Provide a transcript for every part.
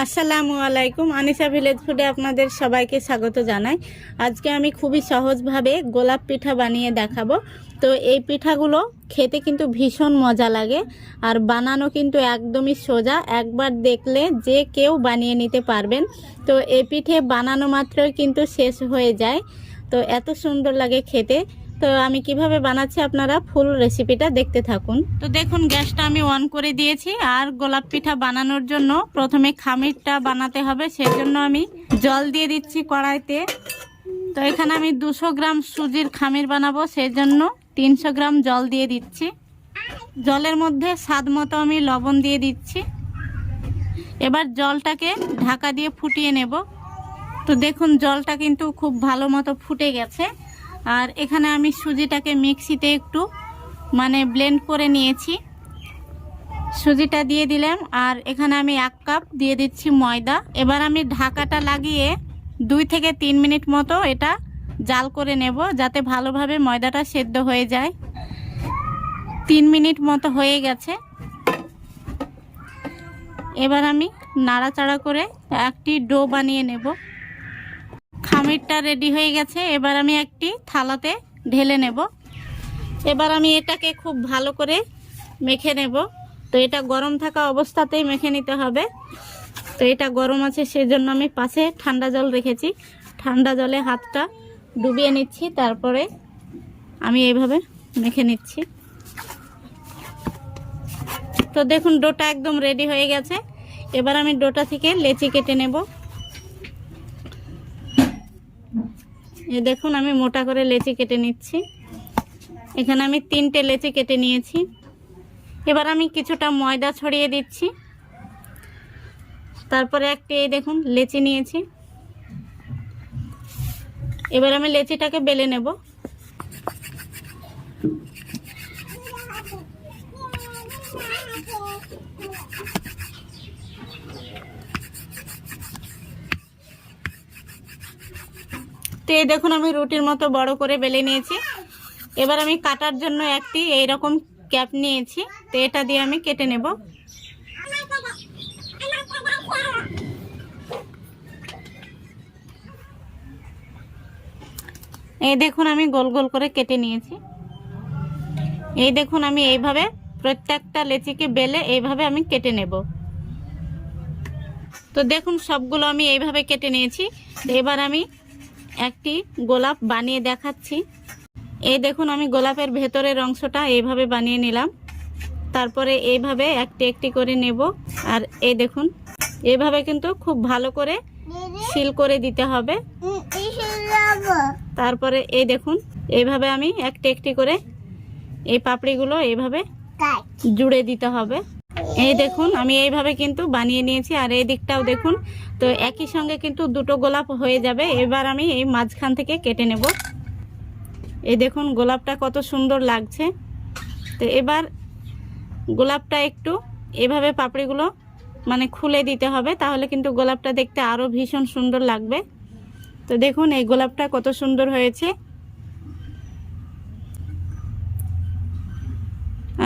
আসসালামু আলাইকুম। আনিশা ভিলেজ ফুডে আপনাদের সবাইকে স্বাগত জানাই। আজকে আমি খুবই সহজভাবে গোলাপ পিঠা বানিয়ে দেখাবো। তো এই পিঠাগুলো খেতে কিন্তু ভীষণ মজা লাগে আর বানানো কিন্তু একদমই সোজা, একবার দেখলে যে কেউ বানিয়ে নিতে পারবেন। তো এই পিঠে বানানো মাত্রই কিন্তু শেষ হয়ে যায়, তো এত সুন্দর লাগে খেতে। তো আমি কিভাবে বানাচ্ছি আপনারা ফুল রেসিপিটা দেখতে থাকুন। তো দেখুন, গ্যাসটা আমি অন করে দিয়েছি। আর গোলাপ পিঠা বানানোর জন্য প্রথমে খামিরটা বানাতে হবে, সেজন্য আমি জল দিয়ে দিচ্ছি কড়াইতে। তো এখানে আমি 200 গ্রাম সুজির খামির বানাবো, সেজন্য 300 গ্রাম জল দিয়ে দিচ্ছি। জলের মধ্যে স্বাদ মতো আমি লবণ দিয়ে দিচ্ছি। এবার জলটাকে ঢাকা দিয়ে ফুটিয়ে নেব। তো দেখুন, জলটা কিন্তু খুব ভালো মতো ফুটে গেছে। আর এখানে আমি সুজিটাকে মিক্সিতে একটু ব্লেন্ড করে নিয়েছি। সুজিটা দিয়ে দিলাম আর এখানে আমি 1 কাপ দিয়ে দিচ্ছি ময়দা। এবার আমি ঢাকাটা লাগিয়ে 2 থেকে 3 মিনিট মতো এটা জাল করে নেব, যাতে ভালোভাবে ময়দাটা সেদ্ধ হয়ে যায়। 3 মিনিট মতো হয়ে গেছে। এবার আমি নাড়াচাড়া করে একটি ডো বানিয়ে নেব। খামিরটা রেডি হয়ে গেছে। এবার আমি একটি থালাতে ঢেলে নেব। এবার আমি এটাকে খুব ভালো করে মেখে নেব। তো এটা গরম থাকা অবস্থাতেই মেখে নিতে হবে। তো এটা গরম আছে, সেজন্য আমি পাশে ঠান্ডা জল রেখেছি। ঠান্ডা জলে হাতটা ডুবিয়ে নিচ্ছি, তারপরে আমি এইভাবে মেখে নিচ্ছি। তো দেখুন, ডোটা একদম রেডি হয়ে গেছে। এবার আমি ডোটা থেকে লেচি কেটে নেব। এই দেখুন, আমি মোটা করে লেচি কেটে নিচ্ছি। এখানে আমি 3টে লেচি কেটে নিয়েছি। এবার আমি কিছুটা ময়দা ছড়িয়ে দিচ্ছি। তারপরে একটি এই দেখুন লেচি নিয়েছি। এবার আমি লেচিটাকে বেলে নেব। তো এই দেখুন, আমি রুটির মতো বড় করে বেলে নিয়েছি। এবার আমি কাটার জন্য একটি এইরকম ক্যাপ নিয়েছি। তো এটা দিয়ে আমি কেটে নেব। এই দেখুন, আমি গোল গোল করে কেটে নিয়েছি। এই দেখুন, আমি এইভাবে প্রত্যেকটা লেচিকে বেলে এইভাবে আমি কেটে নেব। তো দেখুন, সবগুলো আমি এইভাবে কেটে নিয়েছি। এবার আমি একটি গোলাপ বানিয়ে দেখাচ্ছি। এই দেখুন, আমি গোলাপের ভেতরের অংশটা এইভাবে বানিয়ে নিলাম। তারপরে এইভাবে একটি একটি করে নেব। আর এই দেখুন, এইভাবে কিন্তু খুব ভালো করে সিল করে দিতে হবে। তারপরে এই দেখুন, এইভাবে আমি একটি একটি করে এই পাপড়িগুলো এইভাবে জুড়ে দিতে হবে। এই দেখুন, আমি এইভাবে কিন্তু বানিয়ে নিয়েছি। আর এই দিকটাও দেখুন। তো একই সঙ্গে কিন্তু 2টো গোলাপ হয়ে যাবে। এবার আমি এই মাঝখান থেকে কেটে নেব। এই দেখুন, গোলাপটা কত সুন্দর লাগছে। তো এবার গোলাপটা একটু এভাবে পাপড়িগুলো খুলে দিতে হবে, তাহলে কিন্তু গোলাপটা দেখতে আরো ভীষণ সুন্দর লাগবে। তো দেখুন, এই গোলাপটা কত সুন্দর হয়েছে।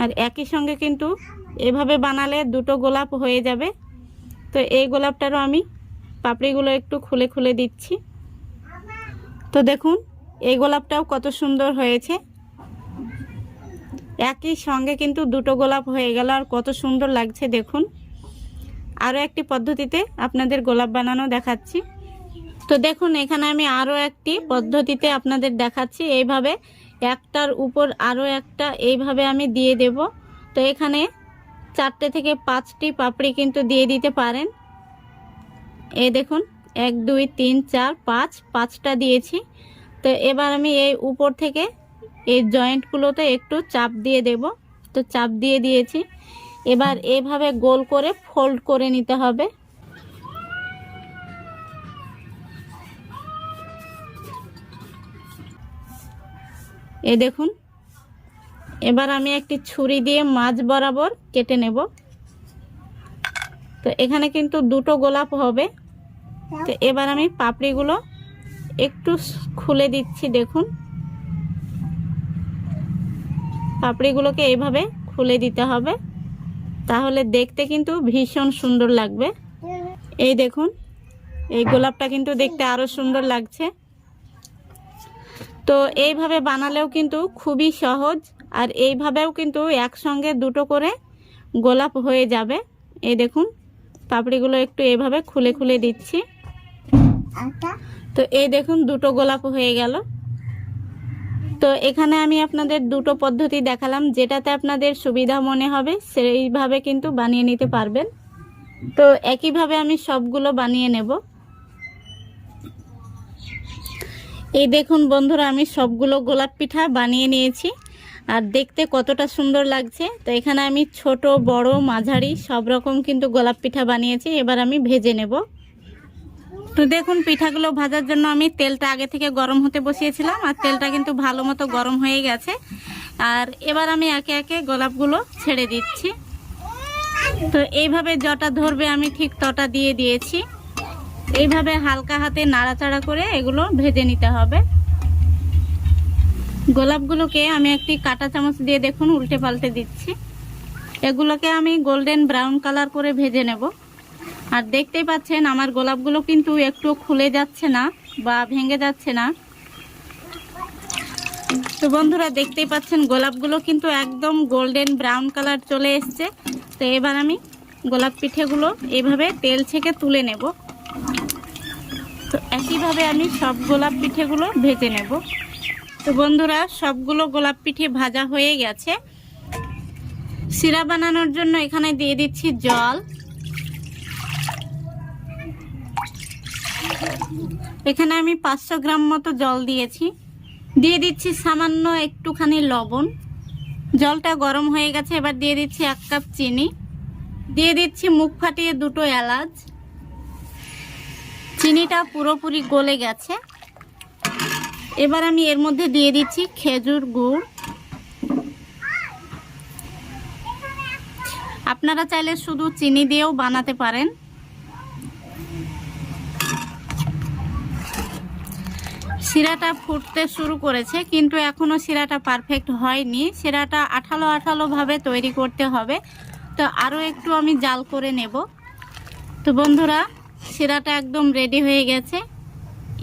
আর একই সঙ্গে কিন্তু এভাবে বানালে 2টো গোলাপ হয়ে যাবে। তো এই গোলাপটারও আমি পাপড়িগুলো একটু খুলে খুলে দিচ্ছি। তো দেখুন, এই গোলাপটাও কত সুন্দর হয়েছে। একই সঙ্গে কিন্তু 2টো গোলাপ হয়ে গেল, আর কত সুন্দর লাগছে দেখুন। আরও একটি পদ্ধতিতে আপনাদের গোলাপ বানানো দেখাচ্ছি। তো দেখুন, এখানে আমি আরও একটি পদ্ধতিতে আপনাদের দেখাচ্ছি। এইভাবে একটার উপর আরও একটা এইভাবে আমি দিয়ে দেব। তো এখানে 4টে থেকে 5টি পাপড়ি কিন্তু দিয়ে দিতে পারেন। এই দেখুন, 1 2 3 4 5, 5টা দিয়েছি। তো এবার আমি এই উপর থেকে এই জয়েন্টগুলোতে একটু চাপ দিয়ে দেব। তো চাপ দিয়ে দিয়েছি। এবার এইভাবে গোল করে ফোল্ড করে নিতে হবে। এই দেখুন, এবার আমি একটি ছুরি দিয়ে মাঝ বরাবর কেটে নেব। তো এখানে কিন্তু 2টো গোলাপ হবে। তো এবার আমি পাপড়িগুলো একটু খুলে দিচ্ছি। দেখুন, পাপড়িগুলোকে এইভাবে খুলে দিতে হবে, তাহলে দেখতে কিন্তু ভীষণ সুন্দর লাগবে। এই দেখুন, এই গোলাপটা কিন্তু দেখতে আরো সুন্দর লাগছে। তো এইভাবে বানালেও কিন্তু খুবই সহজ, আর এইভাবেও কিন্তু একসঙ্গে দুটো করে গোলাপ হয়ে যাবে। এই দেখুন, পাপড়িগুলো একটু এইভাবে খুলে খুলে দিচ্ছি। তো এই দেখুন, দুটো গোলাপ হয়ে গেল। তো এখানে আমি আপনাদের দুটো পদ্ধতি দেখালাম, যেটাতে আপনাদের সুবিধা মনে হবে সেইভাবে কিন্তু বানিয়ে নিতে পারবেন। তো একইভাবে আমি সবগুলো বানিয়ে নেব। এই দেখুন বন্ধুরা, আমি সবগুলো গোলাপ পিঠা বানিয়ে নিয়েছি, আর দেখতে কতটা সুন্দর লাগছে। তো এখানে আমি ছোট বড় মাঝারি সব রকম কিন্তু গোলাপ পিঠা বানিয়েছি। এবার আমি ভেজে নেব। তো দেখুন, পিঠাগুলো ভাজার জন্য আমি তেলটা আগে থেকে গরম হতে বসিয়েছিলাম, আর তেলটা কিন্তু ভালো মতো গরম হয়ে গেছে। আর এবার আমি একে একে গোলাপগুলো ছেড়ে দিচ্ছি। তো এইভাবে যটা ধরবে আমি ঠিক তটা দিয়ে দিয়েছি। এইভাবে হালকা হাতে নাড়াচাড়া করে এগুলো ভেজে নিতে হবে। গোলাপগুলোকে আমি একটি কাঁটা চামচ দিয়ে দেখুন উল্টে পাল্টে দিচ্ছি। এগুলোকে আমি গোল্ডেন ব্রাউন কালার করে ভেজে নেব। আর দেখতেই পাচ্ছেন আমার গোলাপগুলো কিন্তু একটু খুলে যাচ্ছে না বা ভেঙে যাচ্ছে না। তো বন্ধুরা, দেখতেই পাচ্ছেন গোলাপগুলো কিন্তু একদম গোল্ডেন ব্রাউন কালার চলে এসছে। তো এবার আমি গোলাপ পিঠেগুলো এইভাবে তেল ছেঁকে তুলে নেব। তো একইভাবে আমি সব গোলাপ পিঠেগুলো ভেজে নেব। তো বন্ধুরা, সবগুলো গোলাপ পিঠে ভাজা হয়ে গেছে। শিরা বানানোর জন্য এখানে দিয়ে দিচ্ছি জল। এখানে আমি 500 গ্রাম মতো জল দিয়েছি। দিয়ে দিচ্ছি সামান্য একটুখানি লবণ। জলটা গরম হয়ে গেছে। এবার দিয়ে দিচ্ছি 1 কাপ চিনি। দিয়ে দিচ্ছি মুখ ফাটিয়ে 2টো এলাচ। চিনিটা পুরোপুরি গলে গেছে। এবার আমি এর মধ্যে দিয়ে দিচ্ছি খেজুর গুড়। আপনারা চাইলে শুধু চিনি দিয়েও বানাতে পারেন। শিরাটা ফুটতে শুরু করেছে, কিন্তু এখনো শিরাটা পারফেক্ট হয়নি। শিরাটা আঠালো আঠালো ভাবে তৈরি করতে হবে। তো আরো একটু আমি জাল করে নেব। তো বন্ধুরা, শিরাটা একদম রেডি হয়ে গেছে।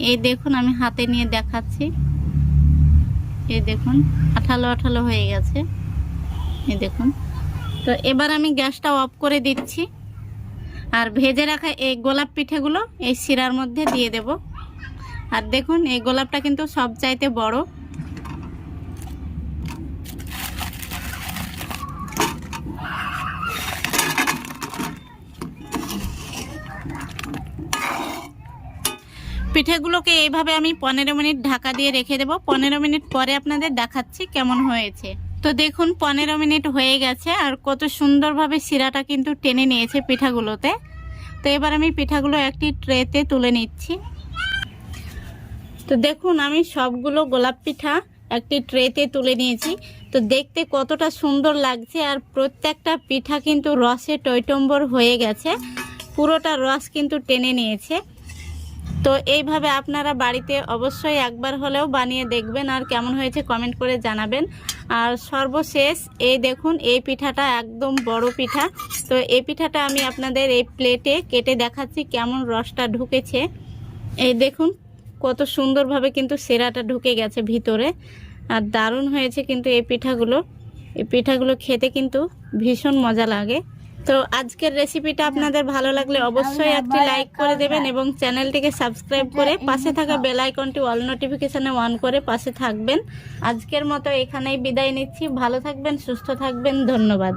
এই দেখুন, আমি হাতে নিয়ে দেখাচ্ছি। এই দেখুন, আঠালো আঠালো হয়ে গেছে। এই দেখুন। তো এবার আমি গ্যাসটা অফ করে দিচ্ছি, আর ভেজে রাখা এই গোলাপ পিঠেগুলো এই শিরার মধ্যে দিয়ে দেব। আর দেখুন, এই গোলাপটা কিন্তু সবচাইতে বড়। পিঠেগুলোকে এইভাবে আমি 15 মিনিট ঢাকা দিয়ে রেখে দেব। 15 মিনিট পরে আপনাদের দেখাচ্ছি কেমন হয়েছে। তো দেখুন, 15 মিনিট হয়ে গেছে, আর কত সুন্দরভাবে শিরাটা কিন্তু টেনে নিয়েছে পিঠাগুলোতে। তো এবার আমি পিঠাগুলো একটি ট্রেতে তুলে নিচ্ছি। তো দেখুন, আমি সবগুলো গোলাপ পিঠা একটি ট্রেতে তুলে নিয়েছি। তো দেখতে কতটা সুন্দর লাগছে, আর প্রত্যেকটা পিঠা কিন্তু রসে টইটম্বর হয়ে গেছে। পুরোটা রস কিন্তু টেনে নিয়েছে। তো এইভাবে আপনারা বাড়িতে অবশ্যই একবার হলেও বানিয়ে দেখবেন, আর কেমন হয়েছে কমেন্ট করে জানাবেন। আর সর্বশেষ এই দেখুন, এই পিঠাটা একদম বড় পিঠা। তো এই পিঠাটা আমি আপনাদের এই প্লেটে কেটে দেখাচ্ছি কেমন রসটা ঢুকেছে। এই দেখুন, কত সুন্দরভাবে কিন্তু সেরাটা ঢুকে গেছে ভিতরে, আর দারুণ হয়েছে কিন্তু এই পিঠাগুলো খেতে কিন্তু ভীষণ মজা লাগে। তো আজকের রেসিপিটা আপনাদের ভালো লাগলে অবশ্যই একটি লাইক করে দেবেন, এবং চ্যানেলটিকে সাবস্ক্রাইব করে পাশে থাকা বেল আইকনটি অল নোটিফিকেশনে অন করে পাশে থাকবেন। আজকের মতো এখানেই বিদায় নিচ্ছি। ভালো থাকবেন, সুস্থ থাকবেন। ধন্যবাদ।